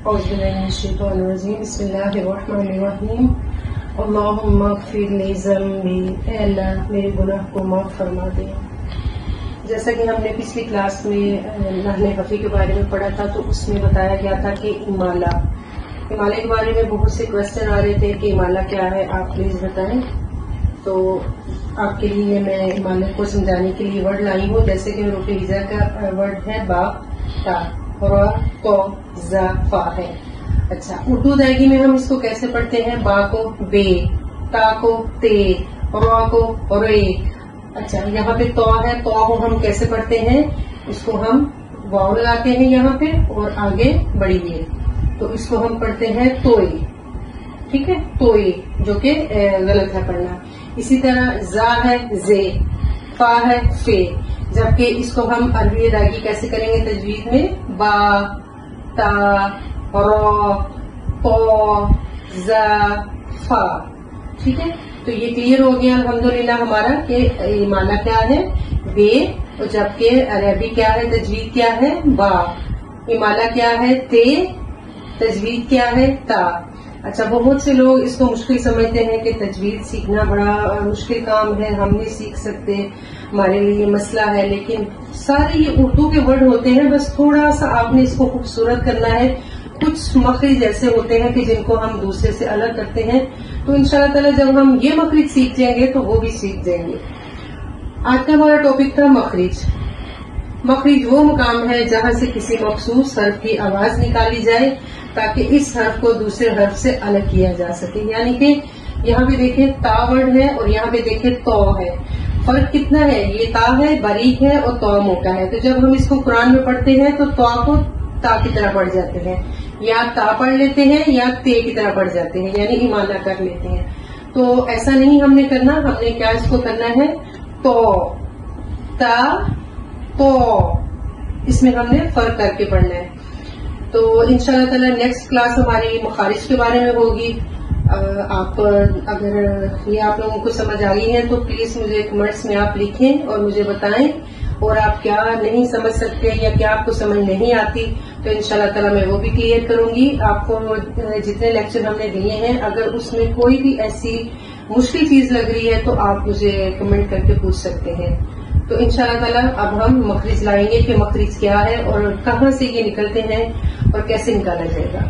اعوذ باللہ من الشیطان الرجیم بسم اللہ الرحمن الرحیم اللہم اغفر لی ذنبی، اے اللہ میرے گناہ کو معاف فرما دے۔ جیسا کہ ہم نے پچھلی کلاس میں نحن خفی کے بارے میں پڑھا تھا تو اس میں بتایا گیا تھا کہ امالہ کے بارے میں بہت سے کوشچن آ رہے تھے کہ امالہ کیا ہے، آپ پلیز بتائیں۔ تو آپ کے لیے میں امالہ کو سمجھانے کے لیے ورڈ لائی ہوں، جیسے کہ رفیزہ کا ورڈ ہے با، تا، را، تو، زا، فا ہے۔ اچھا، اردو ادائیگی میں ہم اس کو کیسے پڑھتے ہیں؟ با کو بے، تا کو تے، را کو رے۔ اچھا، یہاں پہ تو ہے، تو کو ہم کیسے پڑھتے ہیں؟ اس کو ہم واو لگاتے ہیں یہاں پہ اور آگے بڑھیے، تو اس کو ہم پڑھتے ہیں توئے، ٹھیک ہے، توئے، جو کہ غلط ہے پڑھنا۔ اسی طرح زا ہے زے، فا ہے فے، جبکہ اس کو ہم عربی ادائیگی کیسے کریں گے تجوید میں؟ با، تا، را، تو، زا، فا، ٹھیک ہے۔ تو یہ کلیئر ہو گیا الحمدللہ ہمارا کہ امالہ کیا ہے؟ بے، اور جبکہ عربی کیا ہے، تجوید کیا ہے؟ با۔ امالہ کیا ہے؟ تے، تجوید کیا ہے؟ تا۔ اچھا، بہت سے لوگ اس کو مشکل سمجھتے ہیں کہ تجوید سیکھنا بڑا مشکل کام ہے، ہم نہیں سیکھ سکتے، ہمارے لیے یہ مسئلہ ہے، لیکن سارے یہ اردو کے ورڈ ہوتے ہیں، بس تھوڑا سا آپ نے اس کو خوبصورت کرنا ہے۔ کچھ مخرج ایسے ہوتے ہیں کہ جن کو ہم دوسرے سے الگ کرتے ہیں، تو انشاءاللہ تعالی جب ہم یہ مخرج سیکھ جائیں گے تو وہ بھی سیکھ جائیں گے۔ آج کا ہمارا ٹاپک تھا مخرج۔ مخرج وہ مقام ہے جہاں سے کسی مخصوص حرف کی آواز نکالی جائے تاکہ اس حرف کو دوسرے حرف سے الگ کیا جا سکے۔ یعنی کہ یہاں پہ دیکھیں تا ورڈ ہے اور یہاں پہ دیکھیں تو ہے، فرق کتنا ہے؟ یہ تا ہے باریک ہے اور تو موٹا ہے، تو جب ہم اس کو قرآن میں پڑھتے ہیں تو تو کو تا کی طرح پڑھ جاتے ہیں، یا تا پڑھ لیتے ہیں یا تے کی طرح پڑھ جاتے ہیں، یعنی امالہ کر لیتے ہیں۔ تو ایسا نہیں ہم نے کرنا، ہم نے کیا اس کو کرنا ہے؟ تو، تا، تو، اس میں ہم نے فرق کر کے پڑھنا ہے۔ تو انشاءاللہ تعالی نیکسٹ کلاس ہماری مخارج کے بارے میں ہوگی۔ آپ اگر یہ آپ لوگوں کو سمجھ آ گئی ہے تو پلیز مجھے کمنٹس میں آپ لکھیں اور مجھے بتائیں، اور آپ کیا نہیں سمجھ سکتے یا کیا آپ کو سمجھ نہیں آتی تو انشاءاللہ تعالی میں وہ بھی کلیئر کروں گی۔ آپ کو جتنے لیکچر ہم نے دیے ہیں، اگر اس میں کوئی بھی ایسی مشکل چیز لگ رہی ہے تو آپ مجھے کمنٹ کر کے پوچھ سکتے ہیں۔ تو انشاءاللہ تعالی اب ہم مخرج لائیں گے کہ مخرج کیا ہے اور کہاں سے یہ نکلتے ہیں اور کیسے نکالا جائے گا۔